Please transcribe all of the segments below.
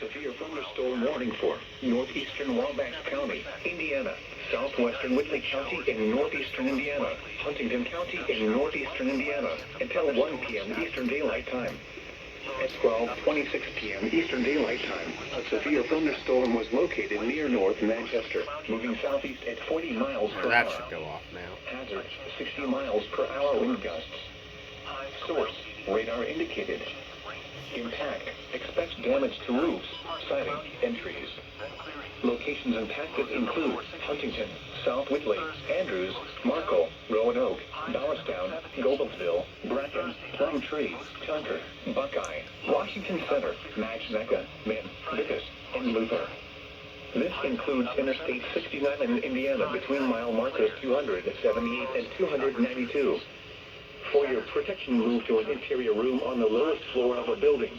severe thunderstorm warning for northeastern Wabash County, Indiana, southwestern Whitley County in northeastern Indiana, Huntington County in northeastern Indiana, until 1 p.m. Eastern Daylight Time. At 12:26 p.m. Eastern Daylight Time, a severe thunderstorm was located near North Manchester, moving southeast at 40 miles per hour. That should go off now. Hazard, 60 miles per hour wind gusts. Source, radar indicated. Impact, expect damage to roofs, siding, and trees. Locations impacted include Huntington, South Whitley, Andrews, Markle, Roanoke, Dowerstown, Goldensville, Bracken, Plum Tree, Tunker, Buckeye, Washington Center, Matchneca, Min, Vickers, and Luther. This includes Interstate 69 in Indiana between mile markers 278 and 292. For your protection, move to an interior room on the lowest floor of a building.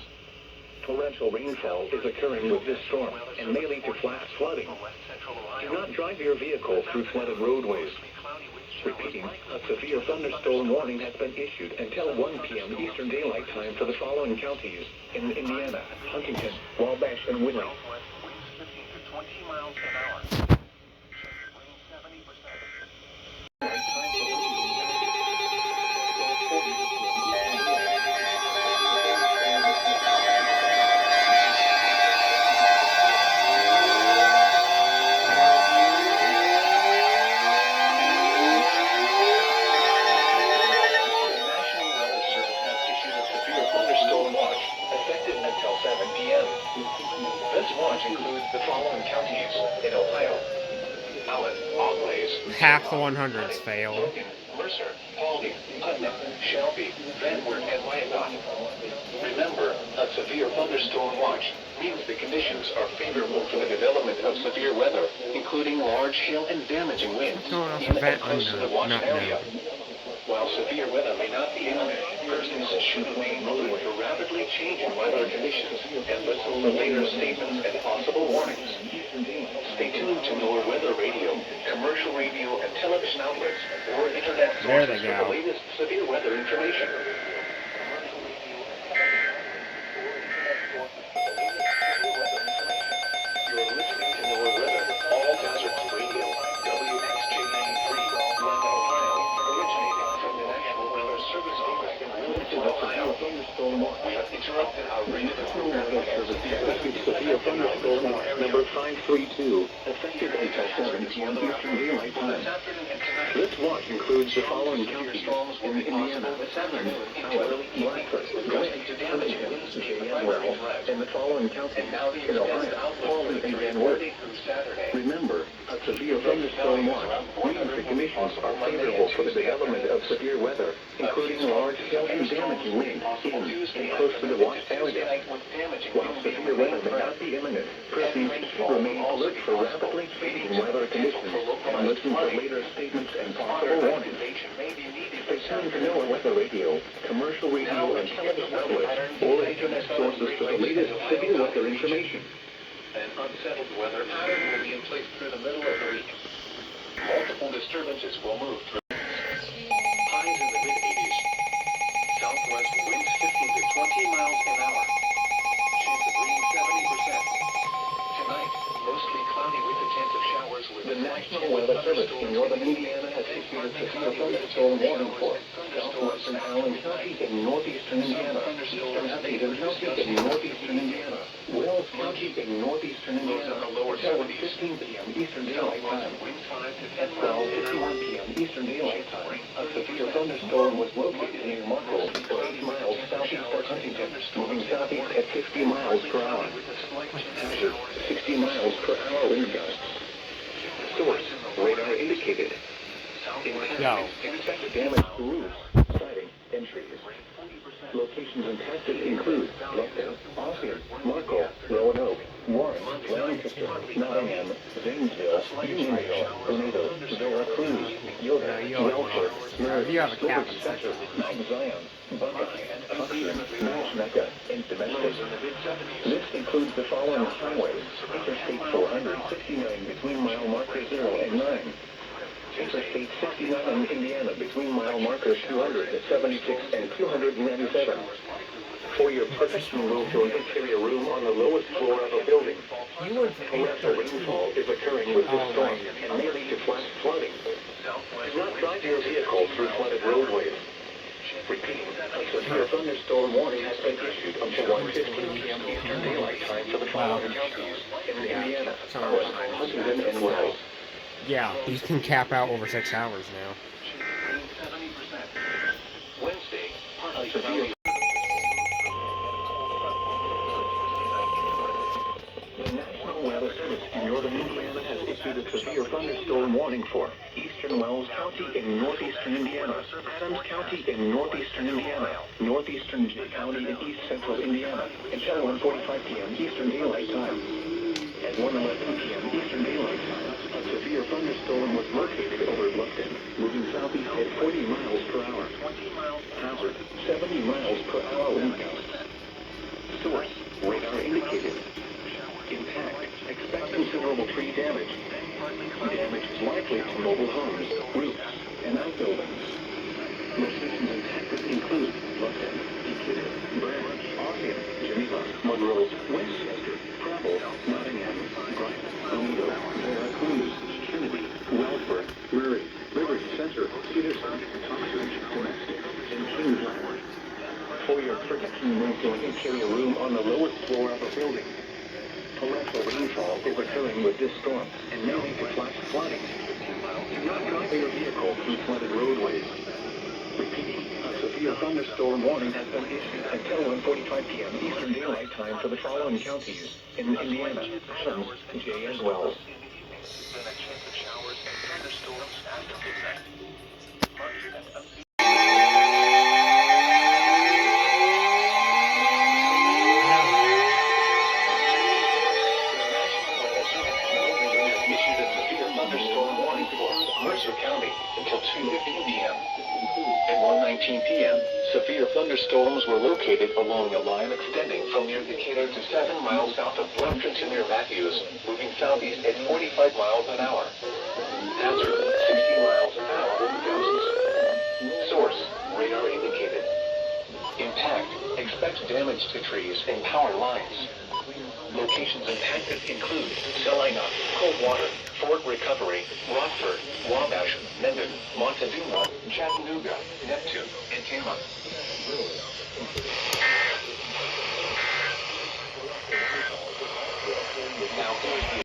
Torrential rainfall is occurring with this storm and may lead to flash flooding. Do not drive your vehicle through flooded roadways. Repeating, a severe thunderstorm warning has been issued until 1 p.m. Eastern Daylight Time for the following counties in Indiana: Huntington, Wabash, and Whitley. Half the 100s failed. Mercer, Paulding, Putnam, Shelby, Van Wert, and Wyandotte. Remember, a severe thunderstorm watch means the conditions are favorable for the development of severe weather, including large hail and damaging winds in and close to the watch area. While severe weather may not be imminent, persons should remain alert to rapidly changing weather conditions and listen for later statements and possible warnings. Stay tuned to NOAA weather radio, commercial radio and television outlets, or internet sources for the latest severe weather information. You're listening to NOAA weather, all hazards radio, WXJ93, London, Ohio, originating from the National Weather Service office in Wilmington, Ohio. We have interrupted our radio severe thunderstorm number 532, effective until 7 p.m. Eastern Daylight Time. This watch includes the following counties in Indiana: Howard, Blackford, Grant, Huntington, Janesville, and the following counties in Ohio: Paulding and Van Wert. Remember, a severe thunderstorm watch means the conditions are favorable for the development of severe weather, including large hail and damaging winds in and close to the watch area. While severe weather may not be imminent, persons should remain alert for rapidly changing weather conditions and listen for later statements and possible warnings. Stay tuned to NOAA weather radio, commercial radio and television outlets, or internet sources for the latest severe weather information. An unsettled weather pattern will be in place through the middle of the week. Multiple disturbances will move through. Highs in the mid-80s. Southwest winds 15 to 20 miles an hour. Chance of rain 70%. Tonight, mostly cloudy with a chance of showers with the National Weather Service in northern Indiana has issued a severe thunderstorm warning for southwestern Allen County in northeastern Indiana, eastern Huntington County in northeastern Indiana, Wells County in northeastern Indiana, until 15 p.m. Eastern Daylight Time. At 12:51 p.m. Eastern Daylight Time, a severe thunderstorm was located near Markle, 8 miles southeast of Huntington, moving southeast at 50 miles per hour. Hazard, 60 miles per hour wind gusts. Source, radar indicated. Yo. Expected damage to roofs, siding, and trees. Locations impacted include Lupton, Ossian, Markle, Roanoke, Warren, Lancaster, Nottingham, Zanesville, Unionville, Grenada, Veracruz, Yoda, Yelcher, Smyrna, Stewart Center, Mount Zion, Buckeye, Tucker, Matchneca, and Domestic. This includes the following highways: Interstate 469 between mile markers 0 and 9. Interstate 69 in Indiana between mile markers 276 and 297. For your protection, move to an interior room on the lowest floor of a building. You went for Torrential 8:13. rainfall is occurring with this Oh, storm right. and may lead to flash flooding. Do not drive your vehicle through flooded roadways. Repeating, a severe thunderstorm warning has been issued until 1:15 p.m. Eastern Daylight Time for the following counties in Indiana, Huntington, and Wells. Yeah, these can cap out over 6 hours now. Wednesday, partly severe. The National Weather Service in northern Indiana has issued a severe thunderstorm warning for eastern Wells County in northeastern Indiana, Adams County in northeastern Indiana, northeastern Jay County in east central Indiana, until 1:45 p.m. Eastern Daylight Time. At 1:11 p.m. Eastern Daylight Time, a severe thunderstorm was located over Lupton, moving southeast at 40 miles per hour. Hazard, 70 miles per hour wind gusts. Source, radar indicated. Impact, expect considerable tree damage. Damage is likely to mobile homes, roofs, and outbuildings. Locations impacted include Lupton, Decatur, Branch, Ossian, Geneva, Monroe, Westchester, Preble, Nottingham, Brighton, Toledo, Veracruz, Trinity, Wellsburg, Murray, Liberty Center, Peterson, Tonbridge, Domestic, and Kingsland. For your protection, move to an interior room on the lowest floor of a building. Torrential rainfall is occurring with this storm and may lead to flash flooding. Do not drive your vehicle through flooded roadways. Repeating, a severe thunderstorm warning has been issued until 1:45 p.m. Eastern Daylight Time for the following counties in Indiana, Adams, Jay, and Wells. Until 2:15 p.m. At 1:19 p.m., severe thunderstorms were located along a line extending from near Decatur to 7 miles south of Bluffton to near Matthews, moving southeast at 45 miles an hour. Hazard, 60 miles an hour with gusts. Source, radar indicated. Impact, expect damage to trees and power lines. Locations impacted include Salina, Coldwater, Fort Recovery, Rockford, Wabash, Mendon, Montezuma, Chattanooga, Neptune, and Tama. Now here's the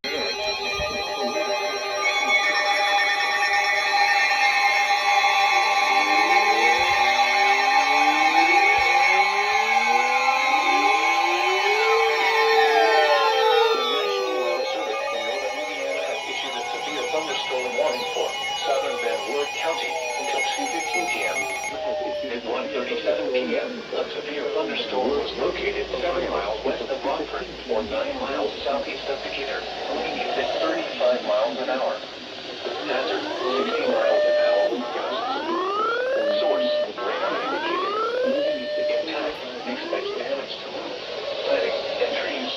At 1:37 p.m., a severe thunderstorm was located 7 miles west of Rockford, or 9 miles southeast of Decatur, moving at 35 miles an hour. Hazard, 60 miles an hour with gusts. Source, radar indicated. Impact, expect damage to roofs, siding, and trees.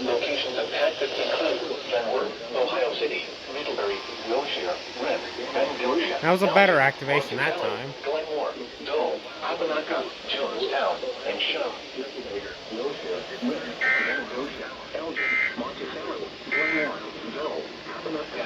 Locations impacted include Glenwood, Ohio City, Middlebury, Wilshire, Wren, Vandalia. That was a better activation that time. Glenmore, Dole, Abenaka, Jonestown, and Shum. Wilshire, Wren, Vandalia, Elgin, Monticello, Glenmore, Dole, Abenaka.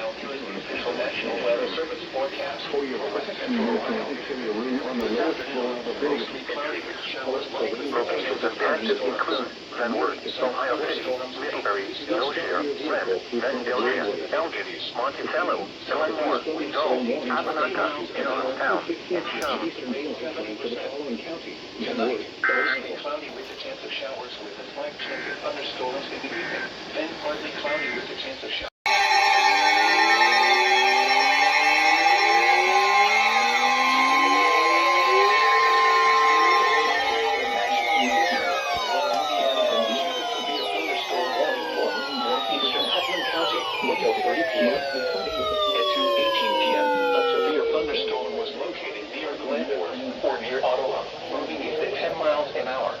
Official National Weather Service forecast for your protection interior room on the lowest floor of a building. Cloudy with showers. Locations impacted include Glenwood, Ohio City, Middlebury, Wilshire, Wren, Vandalia, Elgin, Monticello, Glenmore, Dole, Abenaka, Jonestown, and Shum. For the following counties. Tonight, partly cloudy with a chance of showers with a slight chance of thunderstorms in the evening. Then partly cloudy with a chance of showers. Until 30 p.m. At 2:18 p.m., a severe thunderstorm was located near Glenmore or near Ottawa, moving at 10 miles an hour.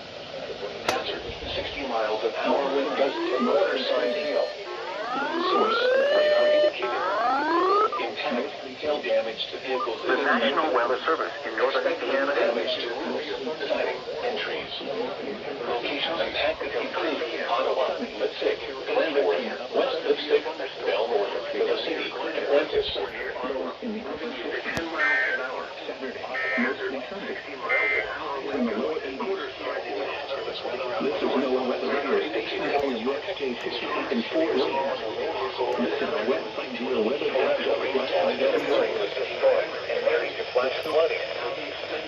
Hazard, 60 miles an hour with gusts to quarter-sized hail. Source, radar indicated. Impact. mechanic, no damage to vehicles. The National Weather Service in northern Indiana Damage to roofs, siding, and trees. Locations impacted include Ottawa, Lipstick, Glenmore, West Lipstick, Belmore, River City, and Prentice. 10 miles an hour. Saturday, 60 miles an hour wind gusts and quarter slightly. This is NOAA Weather Radio Station WXK 58 and 4 Visit our website geoweather.com. And leading to flash flooding.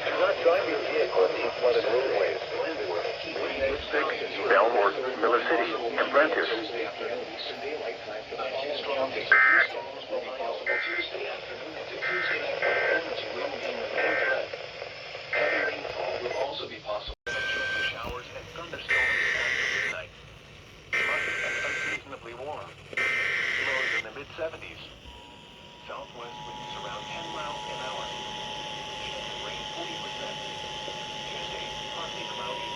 Do not drive your vehicle in flooded roadways. Lipstick, Belmore, Miller City, and Prentice. Showers and thunderstorms after midnight. Muggy and unseasonably warm. Lows in the mid-70s. Southwest winds around 10 miles an hour. Rain 40%. Tuesday, partly cloudy.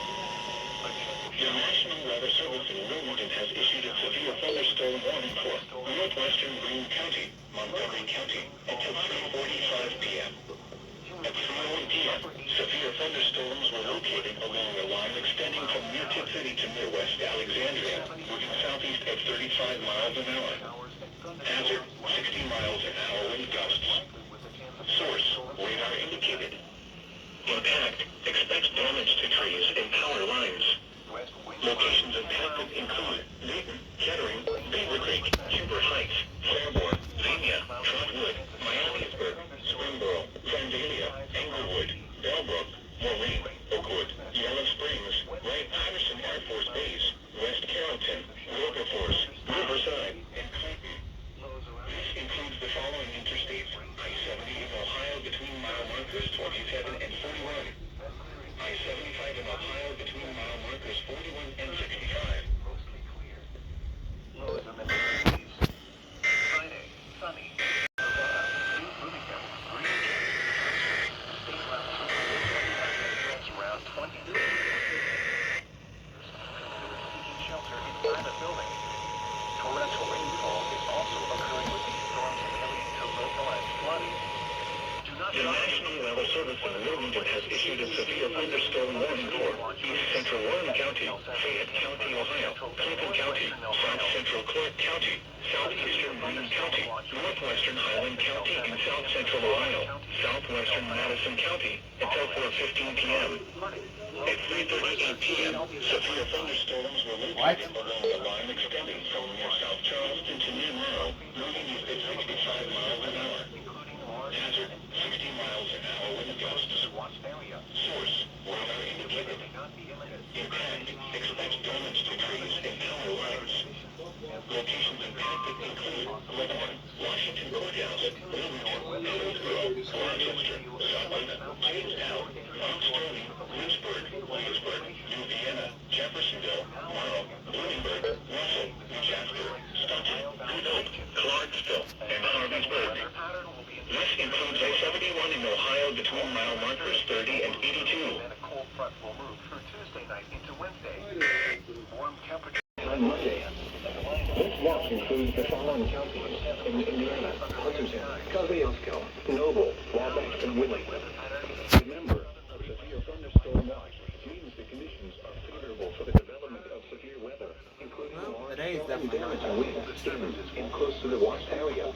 The National Weather Service in Wilmington has issued a severe thunderstorm warning for northwestern Greene County, Montgomery County, until 3:45 p.m. At 3:01 p.m., severe thunderstorms were located along a line extending from near Tip City to near West Alexandria, moving southeast at 35 miles an hour. Hazard, 60 miles an hour wind gusts. Source, radar indicated. Impact, expect damage to trees and power lines. Locations impacted include Dayton, Kettering, Beaver Creek, Huber Heights, Fairborn, Xenia, Trotwood, Miamisburg, Springboro, Vandalia, Englewood, Bellbrook, Maureen, Oakwood, Yellow Springs, Wright Patterson Air Force Base, West Carrollton, Wilberforce, Riverside, and Clinton. This includes the following interstates: I-70 in Ohio between mile markers 27 and 41. I-75 in Ohio between mile markers 41 and 65. Mostly clear. Lows in the mid-80s. Friday, sunny. Nevada, New Bloomington, Green State level around 20 degrees. Seeking shelter inside a building. Torrential rainfall is also occurring with these storms and leading to localized flooding. Do not The National Weather Service in Wilmington has issued a severe thunderstorm warning for East Central Warren County, Fayette County, Ohio, Clinton County, South Central Clark County, Southeastern Greene County, Northwestern Highland County in South Central Ohio, Southwestern Madison County until 4:15 p.m. At 3:38 p.m., severe thunderstorms were located along the line extending from near South Charleston to near Monroe, moving east at 65 miles an hour. Hazard, 60 miles an hour wind gusts. Source, radar indicated. Impact, expect damage to trees and power lines. Locations impacted include Lebanon, Washington Courthouse, Wilmington, Hillsborough, Rochester, Savannah, Jamestown, Fox Stony, Lynchburg, Leesburg, New Vienna, Jeffersonville, Morrow, Bloomingburg, Russell, Jasper, Stoughton, Good Clarksville, and Harveysburg. This includes I-71 in Ohio between mile markers 30 and 82. Then a cold front will move through Tuesday night into Wednesday. Warm temperature. On Monday, this watch includes the following counties in Indiana: Huntington, Kosciuszko, Noble, Wabash, and Willington. Remember, a severe thunderstorm watch means the conditions are favorable for the development of severe weather, including large storm damage and wind in close to the watched area.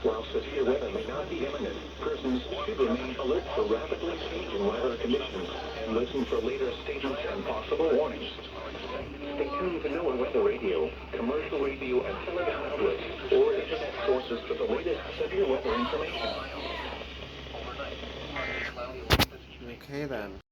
While severe weather may not be imminent, persons should remain alert for rapidly changing weather conditions and listen for later statements and possible warnings. Stay tuned to NOAA Weather Radio, commercial radio and television outlets, or internet sources for the latest severe weather information. Okay then.